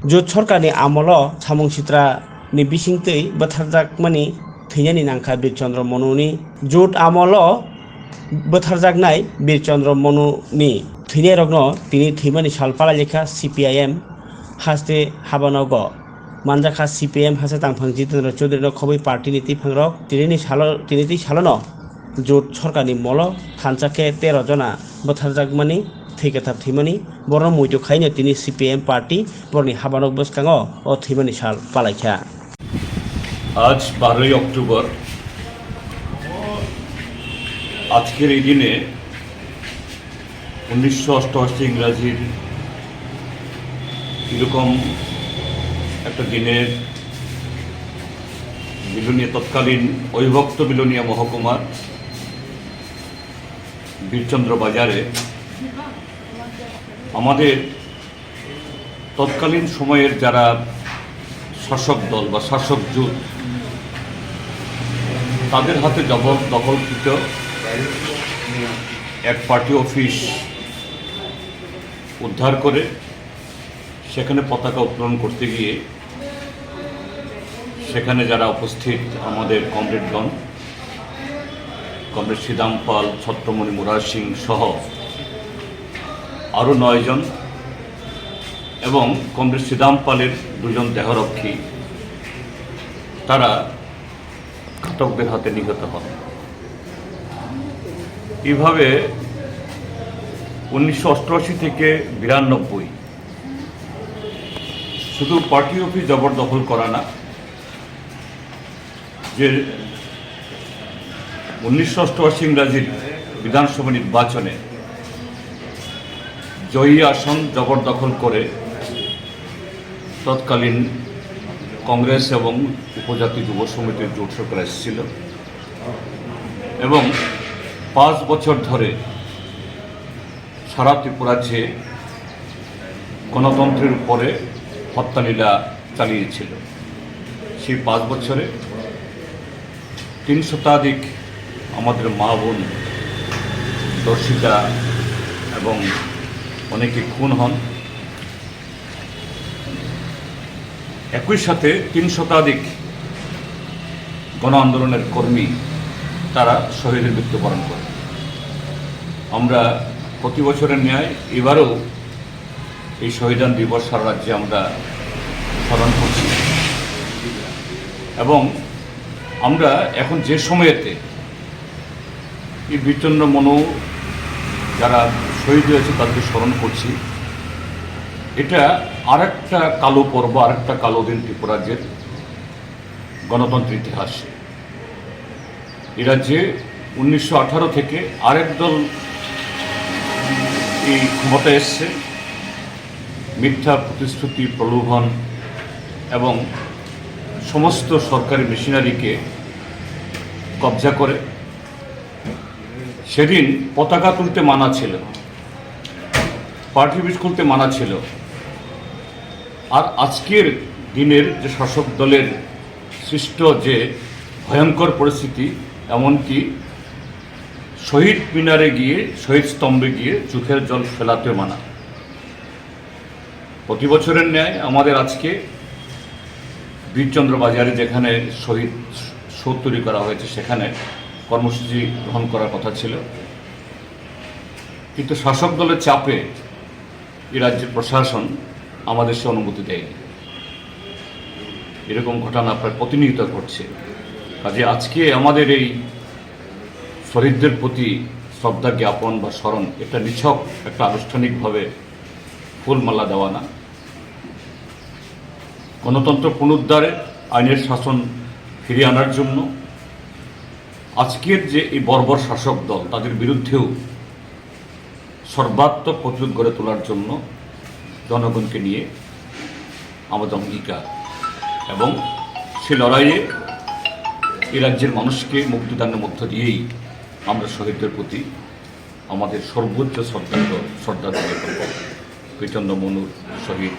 जुत सरकारनि आमल सामं सित्रानि बिसिंतै बोथारजाकमानि थैनायनि नांखा बीरचन्द्र मनुनि जुत आमल बोथारजाकनाय बीरचन्द्र मनुनि थैनाय रगनो तिनि थैमानि सालपाला लेखा CPIM हास्ते हाबानग मानजाखा CPIM हासे तांफां जितेन्द्र चौधरी खबै पार्टी नीति फांरक तिनि सालनो जुत सरकारनि मल थानसाके 13 जना बोथारजाकमानि थैगेथाब थैमानि बरन मुइतो खायनो तिनि CPIM पार्टी बरनि हाबानक बसकांगो ओ थैमानि साल पालायखा। আজ 12ই অক্টোবর আজকের এই দিনে 1988 ইংরাজির এরকম একটা দিনের বিলোনিয়া তৎকালীন অবিভক্ত বিলোনিয়া মহকুমার বীরচন্দ্র বাজারে আমাদের তৎকালীন সময়ের যারা শাসক দল বা শাসক জোট তাদের হাতে দখলকৃত এক পার্টি অফিস উদ্ধার করে সেখানে পতাকা উত্তোলন করতে গিয়ে সেখানে যারা উপস্থিত আমাদের কমরেডগণ কমরেড শ্রীদাম পাল, ছত্রমণি মুরার সিং সহ আরও 9 জন এবং কমরেড শ্রীদাম পালের 2 জন দেহরক্ষী তারা ঘাতকদের হাতে নিহত হন। এইভাবে 1988 থেকে 92 শুধু পার্টি অফিস জবরদখল করা না, যে 1988 ইংরাজির বিধানসভা নির্বাচনে জয়ী আসন জবরদখল করে তৎকালীন কংগ্রেস এবং উপজাতি যুব সমিতির জোট সরকার এসেছিল এবং 5 বছর ধরে সারা ত্রিপুরাজ্যে গণতন্ত্রের উপরে হত্যালীলা চালিয়েছিল। সেই 5 বছরে 3 শতাধিক আমাদের মা বোন দর্শিতা এবং অনেকে খুন হন। একই সাথে 3 শতাধিক গণ আন্দোলনের কর্মী তারা শহীদের মৃত্যুবরণ করে। আমরা প্রতি বছরের ন্যায় এবারেও এই শহীদান দিবস সারা রাজ্যে আমরা স্মরণ করছি এবং আমরা এখন যে সময়েতে এই বীরচন্দ্র মনু যারা শহীদ হয়েছে তাদেরকে স্মরণ করছি, এটা আরেকটা কালো পর্ব, আরেকটা কালো দিন ত্রিপুরাজ্যের গণতন্ত্রের ইতিহাসে। এ রাজ্যে 1918 থেকে আরেক দল এই ক্ষমতা এসছে, মিথ্যা প্রতিশ্রুতি, প্রলোভন এবং সমস্ত সরকারি মেশিনারিকে কবজা করে। সেদিন পতাকা তুলতে মানা ছিল, পার্টি অফিস খুলতে মানা ছিল, আর আজকের দিনের যে শাসক দলের সৃষ্ট যে ভয়ঙ্কর পরিস্থিতি, এমনকি শহীদ মিনারে গিয়ে, শহীদ স্তম্ভে গিয়ে চোখের জল ফেলাতে মানা। প্রতি বছরের ন্যায় আমাদের আজকে বীরচন্দ্র বাজারে যেখানে শহীদ সৌধ তৈরি করা হয়েছে সেখানে কর্মসূচি গ্রহণ করার কথা ছিল, কিন্তু শাসক দলের চাপে এই রাজ্যের প্রশাসন আমাদের সে অনুমতি দেয়নি। এরকম ঘটনা প্রায় প্রতিনিয়ত ঘটছে। কাজে আজকে আমাদের এই শহীদদের প্রতি শ্রদ্ধা জ্ঞাপন বা স্মরণ, এটা নিছক একটা আনুষ্ঠানিকভাবে ফুলমালা দেওয়া না, গণতন্ত্র পুনরুদ্ধারে, আইনের শাসন ফিরিয়ে আনার জন্য আজকের যে এই বর্বর শাসক দল তাদের বিরুদ্ধেও সর্বাত্মক প্রতিরোধ গড়ে তোলার জন্য জনগণকে নিয়ে আমাদের অঙ্গীকার এবং সে লড়াইয়ে এই রাজ্যের মানুষকে মুক্তিদানের মধ্য দিয়েই আমরা শহীদদের প্রতি আমাদের সর্বোচ্চ শ্রদ্ধা জ্ঞাপন করব। বীরচন্দ্র মনুর শহীদ